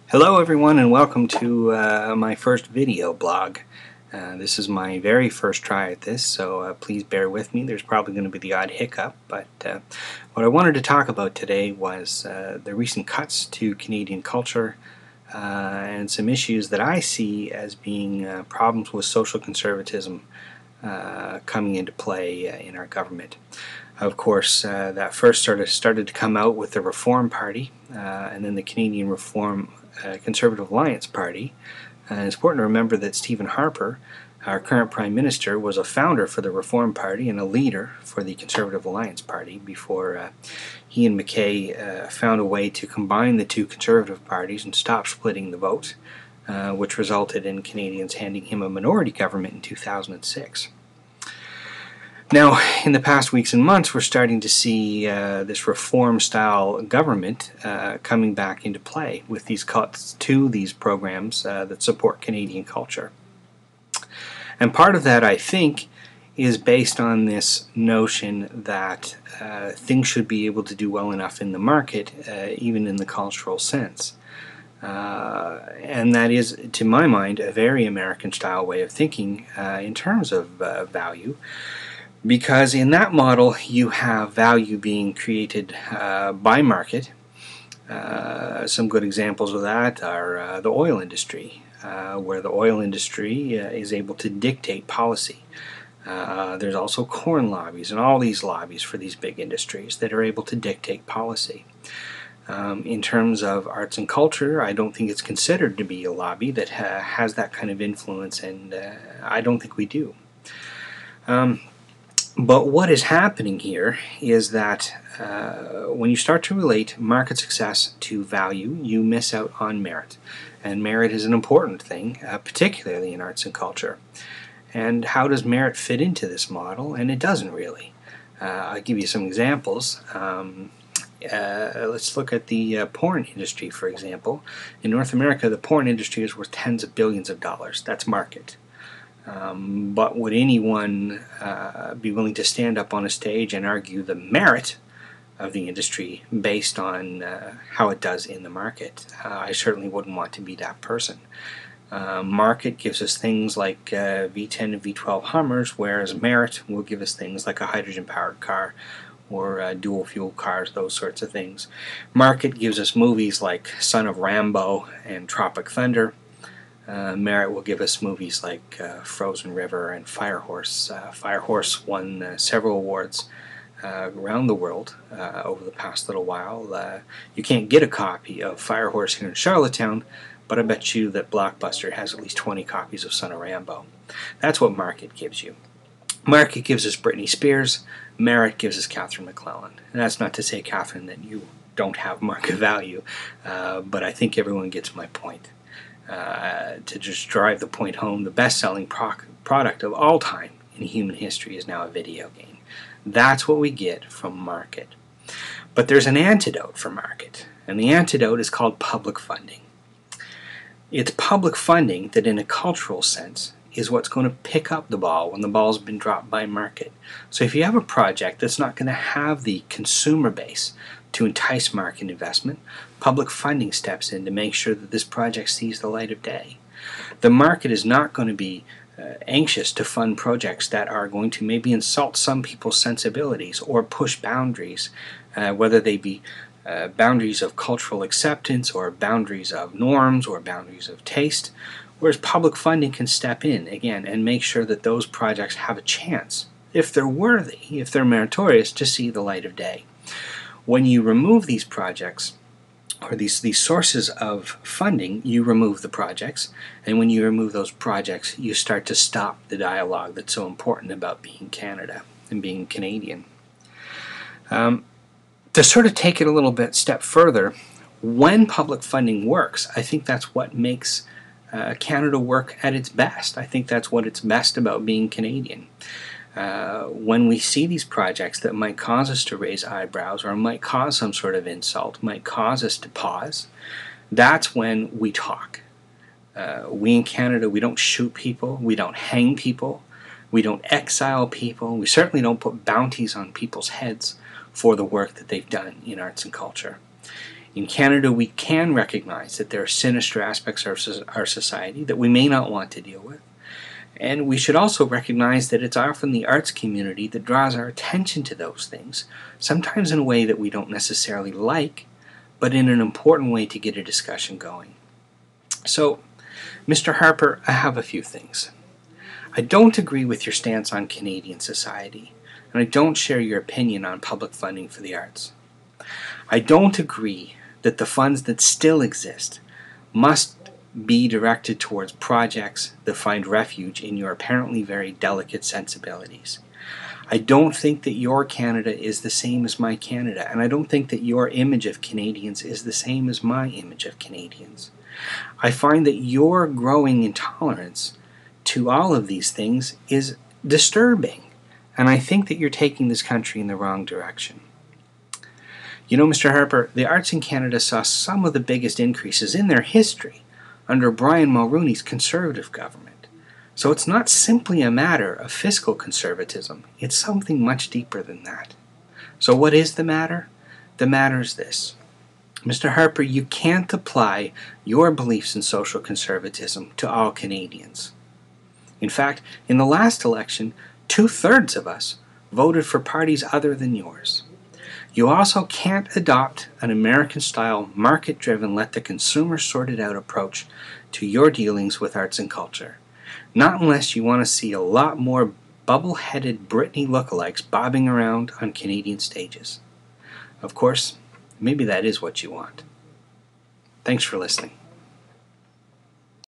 Hello everyone, and welcome to my first video blog. This is my very first try at this, so please bear with me. There's probably going to be the odd hiccup, but what I wanted to talk about today was the recent cuts to Canadian culture and some issues that I see as being problems with social conservatism coming into play in our government. Of course, that first started to come out with the Reform Party and then the Canadian Reform Conservative Alliance Party. And it's important to remember that Stephen Harper, our current Prime Minister, was a founder for the Reform Party and a leader for the Conservative Alliance Party before he and Mackay found a way to combine the two Conservative parties and stop splitting the vote, which resulted in Canadians handing him a minority government in 2006. Now, in the past weeks and months, we're starting to see this reform-style government coming back into play with these cuts to these programs that support Canadian culture. And part of that, I think, is based on this notion that things should be able to do well enough in the market, even in the cultural sense. And that is, to my mind, a very American-style way of thinking in terms of value. Because in that model, you have value being created by market. Some good examples of that are the oil industry, where the oil industry is able to dictate policy. There's also corn lobbies and all these lobbies for these big industries that are able to dictate policy. In terms of arts and culture, I don't think it's considered to be a lobby that has that kind of influence, and I don't think we do. But what is happening here is that when you start to relate market success to value, you miss out on merit. And merit is an important thing, particularly in arts and culture. And how does merit fit into this model? And it doesn't really. I'll give you some examples. Let's look at the porn industry, for example. In North America, the porn industry is worth tens of billions of dollars. That's market. But would anyone be willing to stand up on a stage and argue the merit of the industry based on how it does in the market? I certainly wouldn't want to be that person. Market gives us things like V10 and V12 Hummers, whereas merit will give us things like a hydrogen-powered car or dual-fuel cars, those sorts of things. Market gives us movies like Son of Rambo and Tropic Thunder. Merit will give us movies like Frozen River and Fire Horse. Fire Horse won several awards around the world over the past little while. You can't get a copy of Fire Horse here in Charlottetown, but I bet you that Blockbuster has at least 20 copies of Son of Rambo. That's what market gives you. Market gives us Britney Spears. Merit gives us Catherine McClellan. And that's not to say, Catherine, that you don't have market value, but I think everyone gets my point. To just drive the point home, the best-selling product of all time in human history is now a video game. That's what we get from market. But there's an antidote for market, and the antidote is called public funding. It's public funding that, in a cultural sense, is what's going to pick up the ball when the ball's been dropped by market. So if you have a project that's not going to have the consumer base to entice market investment, public funding steps in to make sure that this project sees the light of day. The market is not going to be anxious to fund projects that are going to maybe insult some people's sensibilities or push boundaries, whether they be boundaries of cultural acceptance or boundaries of norms or boundaries of taste, whereas public funding can step in again and make sure that those projects have a chance, if they're worthy, if they're meritorious, to see the light of day. When you remove these projects, or these sources of funding, you remove the projects, and when you remove those projects, you start to stop the dialogue that's so important about being Canada and being Canadian. To sort of take it a little bit step further, when public funding works, I think that's what makes Canada work at its best. I think that's what it's best about being Canadian. When we see these projects that might cause us to raise eyebrows or might cause some sort of insult, might cause us to pause, that's when we talk. We in Canada, we don't shoot people, we don't hang people, we don't exile people, we certainly don't put bounties on people's heads for the work that they've done in arts and culture. In Canada, we can recognize that there are sinister aspects of our society that we may not want to deal with. And we should also recognize that it's often the arts community that draws our attention to those things, sometimes in a way that we don't necessarily like, but in an important way to get a discussion going. So, Mr. Harper, I have a few things. I don't agree with your stance on Canadian society, and I don't share your opinion on public funding for the arts. I don't agree that the funds that still exist must be directed towards projects that find refuge in your apparently very delicate sensibilities. I don't think that your Canada is the same as my Canada, and I don't think that your image of Canadians is the same as my image of Canadians. I find that your growing intolerance to all of these things is disturbing, and I think that you're taking this country in the wrong direction. You know, Mr. Harper, the arts in Canada saw some of the biggest increases in their history under Brian Mulroney's Conservative government. So it's not simply a matter of fiscal conservatism. It's something much deeper than that. So what is the matter? The matter is this. Mr. Harper, you can't apply your beliefs in social conservatism to all Canadians. In fact, in the last election, 2/3 of us voted for parties other than yours. You also can't adopt an American-style, market-driven, let-the-consumer-sort-it-out approach to your dealings with arts and culture. Not unless you want to see a lot more bubble-headed Britney lookalikes bobbing around on Canadian stages. Of course, maybe that is what you want. Thanks for listening.